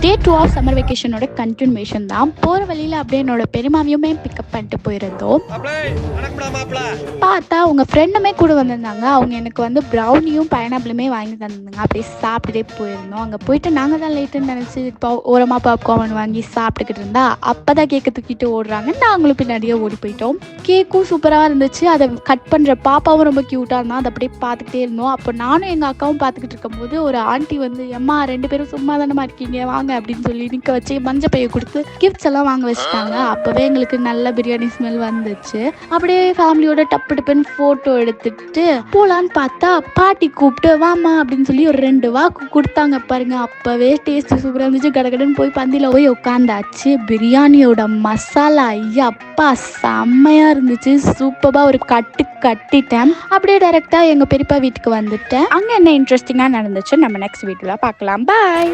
Day 2 of summer வெக்கேஷனோட continuation தான். போகிற வழியில் அப்படியே என்னோட பெரியமாவையுமே பிக்கப் பண்ணிட்டு போயிருந்தோம். பார்த்தா அவங்க ஃப்ரெண்டுமே கூட வந்திருந்தாங்க. அவங்க எனக்கு வந்து ப்ரௌனியும் பைனாப்பிளுமே வாங்கி தந்திருந்தாங்க. அப்படியே சாப்பிட்டுட்டே போயிருந்தோம். அங்கே போயிட்டு நாங்கள் தான் லேட்டுன்னு நினச்சி ஓரமாக பாப்கார்ன் வாங்கி சாப்பிட்டுக்கிட்டு இருந்தா அப்போ தான் கேக்கை தூக்கிட்டு ஓடுறாங்க. நாங்களும் பின்னாடியே ஓடி போயிட்டோம். கேக்கும் சூப்பராக இருந்துச்சு. அதை கட் பண்ணுற பாப்பாவும் ரொம்ப க்யூட்டாக இருந்தால் அதை அப்படியே பார்த்துக்கிட்டே இருந்தோம். அப்போ நானும் எங்கள் அக்காவும் பார்த்துக்கிட்டு இருக்கும்போது ஒரு ஆண்டி வந்து எம்மா 2 பேரும் சும்மா தானே இருக்கீங்க வாங்க அப்படின்னு சொல்லி நிற்க வச்சு மஞ்சள் பையை கொடுத்து கிஃப்ட்ஸ் எல்லாம் வாங்க வச்சுட்டாங்க. அப்போவே எங்களுக்கு நல்ல பிரியாணி ஸ்மெல் வந்துச்சு. அப்படியே ஃபேமிலியோட டப்பு டப்புன்னு ஃபோட்டோ எடுத்துட்டு போகலான்னு பார்த்தா பாட்டி கூப்பிட்டு வாமா அப்படின்னு சொல்லி ஒரு 2 வாக்கு கொடுத்தாங்க பாருங்க. அப்போவே டேஸ்ட் சூப்பராக இருந்துச்சு. கடகடன்னு போய் பந்தியில் போய் உட்காந்தாச்சு. பிரியாணியோட மசாலா ஐயாப்பா செம்மையாக இருந்துச்சு. சூப்பராக ஒரு கட்டிட்டேன். அப்படியே டைரெக்டாக எங்கள் பெரியப்பா வீட்டுக்கு வந்துட்டேன். அங்கே என்ன இன்ட்ரெஸ்டிங்காக நடந்துச்சு நம்ம நெக்ஸ்ட் வீடியோவில் பார்க்கலாம். பாய்.